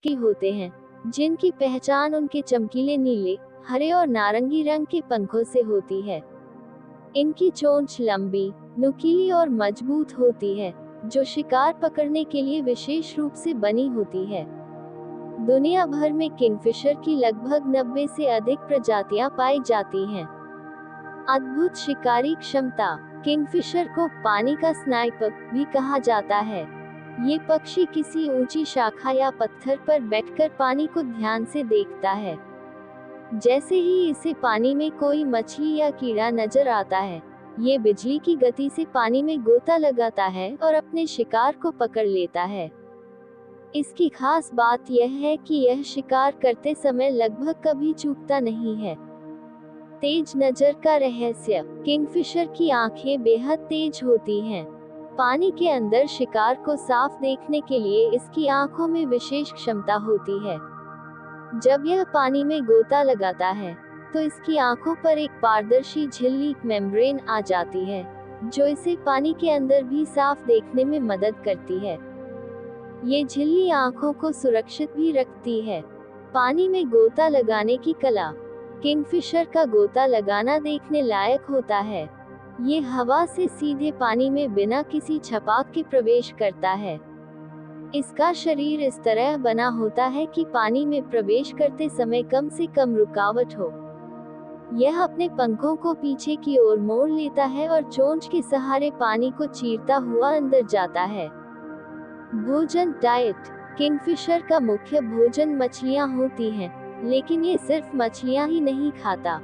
के होते हैं, जिनकी पहचान उनके चमकीले नीले, हरे और नारंगी रंग के पंखों से होती है। इनकी चोंच लंबी, नुकीली और मजबूत होती है, जो शिकार पकड़ने के लिए विशेष रूप से बनी होती है। दुनिया भर में किंगफिशर की लगभग 90 से अधिक प्रजातियां पाई जाती हैं। अद्भुत शिकारी क्षमता। किंगफिशर को पानी का स्नाइपर भी कहा जाता है। ये पक्षी किसी ऊंची शाखा या पत्थर पर बैठकर पानी को ध्यान से देखता है। जैसे ही इसे पानी में कोई मछली या कीड़ा नजर आता है, ये बिजली की गति से पानी में गोता लगाता है और अपने शिकार को पकड़ लेता है। इसकी खास बात यह है कि यह शिकार करते समय लगभग कभी चूकता नहीं है। तेज नजर का रहस्य। किंगफिशर की आंखें बेहद तेज होती हैं। पानी के अंदर शिकार को साफ देखने के लिए इसकी आंखों में विशेष क्षमता होती है। जब यह पानी में गोता लगाता है, तो इसकी आंखों पर एक पारदर्शी झिल्ली मेम्ब्रेन आ जाती है, जो इसे पानी के अंदर भी साफ देखने में मदद करती है। ये झिल्ली आंखों को सुरक्षित भी रखती है। पानी में गोता लगाने की कला। किंगफिशर का गोता लगाना देखने लायक होता है। ये हवा से सीधे पानी में बिना किसी छपाक के प्रवेश करता है। इसका शरीर इस तरह बना होता है कि पानी में प्रवेश करते समय कम से कम रुकावट हो। यह अपने पंखों को पीछे की ओर मोड़ लेता है और चोंच के सहारे पानी को चीरता हुआ अंदर जाता है। भोजन डाइट। किंगफिशर का मुख्य भोजन मछलियां होती हैं, लेकिन ये सिर्फ मछलियां ही नहीं खाता।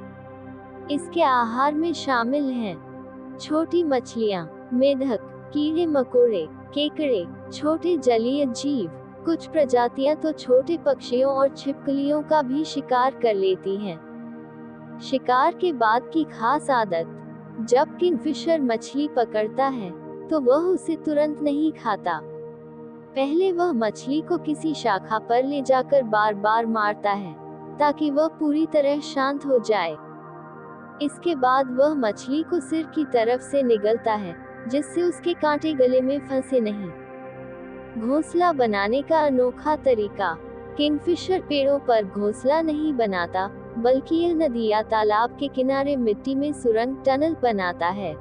इसके आहार में शामिल हैं छोटी मछलियां, मेढक, कीड़े मकोड़े, केकड़े, छोटे जलीय जीव। कुछ प्रजातियां तो छोटे पक्षियों और छिपकलियों का भी शिकार कर लेती हैं। शिकार के बाद की खास आदत। जब किंगफिशर मछली पकड़ता है, तो वह उसे तुरंत नहीं खाता। पहले वह मछली को किसी शाखा पर ले जाकर बार बार मारता है, ताकि वह पूरी तरह शांत हो जाए। इसके बाद वह मछली को सिर की तरफ से निगलता है, जिससे उसके कांटे गले में फंसे नहीं। घोंसला बनाने का अनोखा तरीका। किंगफिशर पेड़ों पर घोंसला नहीं बनाता, बल्कि यह नदी या तालाब के किनारे मिट्टी में सुरंग टनल बनाता है।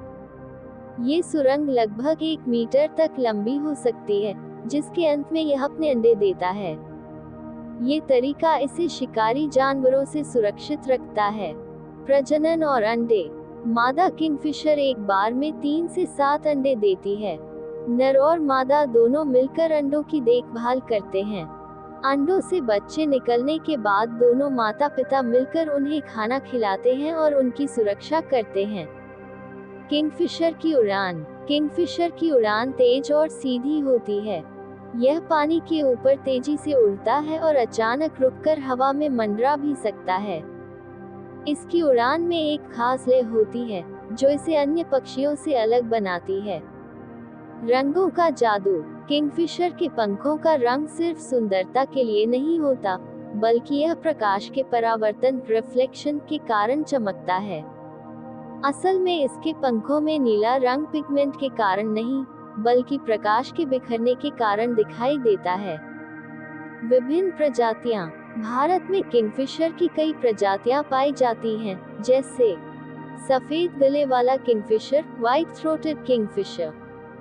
ये सुरंग लगभग 1 मीटर तक लंबी हो सकती है, जिसके अंत में यह अपने अंडे देता है। ये तरीका इसे शिकारी जानवरों से सुरक्षित रखता है। प्रजनन और अंडे। मादा किंगफिशर एक बार में 3 से 7 अंडे देती है। नर और मादा दोनों मिलकर अंडों की देखभाल करते हैं। अंडों से बच्चे निकलने के बाद दोनों माता पिता मिलकर उन्हें खाना खिलाते हैं और उनकी सुरक्षा करते हैं। किंगफिशर की उड़ान। किंगफिशर की उड़ान तेज और सीधी होती है। यह पानी के ऊपर तेजी से उड़ता है और अचानक रुककर हवा में मंडरा भी सकता है। इसकी उड़ान में एक खास लय होती है, जो इसे अन्य पक्षियों से अलग बनाती है। रंगों का जादू। किंगफिशर के पंखों का रंग सिर्फ सुंदरता के लिए नहीं होता, बल्कि यह प्रकाश के परावर्तन रिफ्लेक्शन के कारण चमकता है। असल में इसके पंखों में नीला रंग पिगमेंट के कारण नहीं, बल्कि प्रकाश के बिखरने के कारण दिखाई देता है। विभिन्न प्रजातियां। भारत में किंगफिशर की कई प्रजातियां पाई जाती हैं, जैसे सफेद गले वाला किंगफिशर, व्हाइट थ्रोटेड किंगफिशर,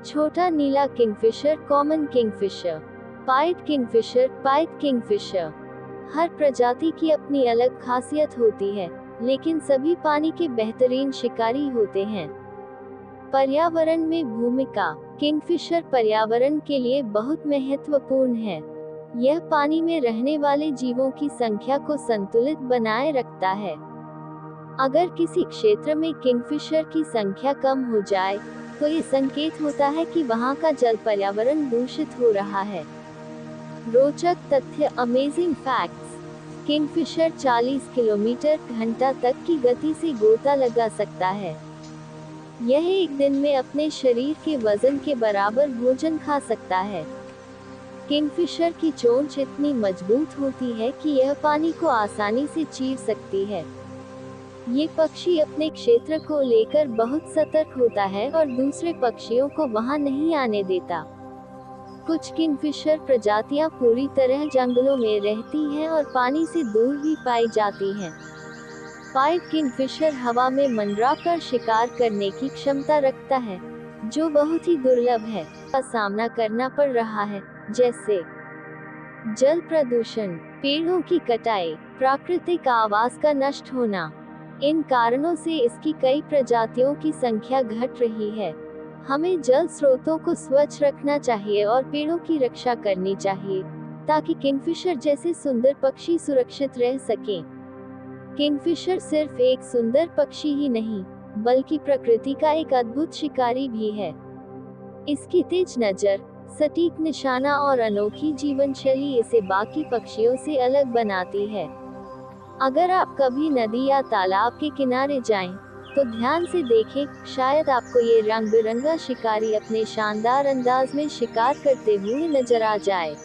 छोटा नीला kingfisher, common kingfisher, pied kingfisher, pied kingfisher. हर प्रजाति की अपनी अलग खासियत होती है, लेकिन सभी पानी के बेहतरीन शिकारी होते हैं। पर्यावरण में भूमिका। किंगफिशर पर्यावरण के लिए बहुत महत्वपूर्ण है। यह पानी में रहने वाले जीवों की संख्या को संतुलित बनाए रखता है। अगर किसी क्षेत्र में किंगफिशर की संख्या कम हो जाए, तो ये संकेत होता है कि वहाँ का जल पर्यावरण दूषित हो रहा है। रोचक तथ्य। Amazing facts. किंगफिशर 40 किलोमीटर घंटा तक की गति से गोता लगा सकता है। यह एक दिन में अपने शरीर के वजन के बराबर भोजन खा सकता है। किंगफिशर की चोंच इतनी मजबूत होती है कि यह पानी को आसानी से चीर सकती है। ये पक्षी अपने क्षेत्र को लेकर बहुत सतर्क होता है और दूसरे पक्षियों को वहां नहीं आने देता। कुछ किंगफिशर प्रजातियां पूरी तरह जंगलों में रहती हैं और पानी से दूर भी पाई जाती हैं। पाइप किंगफिशर हवा में मंडराकर शिकार करने की क्षमता रखता है, जो बहुत ही दुर्लभ है। का सामना करना पड़ रहा है, जैसे जल प्रदूषण, पेड़ों की कटाई, प्राकृतिक आवास का नष्ट होना। इन कारणों से इसकी कई प्रजातियों की संख्या घट रही है। हमें जल स्रोतों को स्वच्छ रखना चाहिए और पेड़ों की रक्षा करनी चाहिए, ताकि किंगफिशर जैसे सुंदर पक्षी सुरक्षित रह सकें। किंगफिशर सिर्फ एक सुंदर पक्षी ही नहीं, बल्कि प्रकृति का एक अद्भुत शिकारी भी है। इसकी तेज नजर, सटीक निशाना और अनोखी जीवन शैली इसे बाकी पक्षियों से अलग बनाती है। अगर आप कभी नदी या तालाब के किनारे जाएं, तो ध्यान से देखें, शायद आपको ये रंग बिरंगा शिकारी अपने शानदार अंदाज में शिकार करते हुए नजर आ जाए।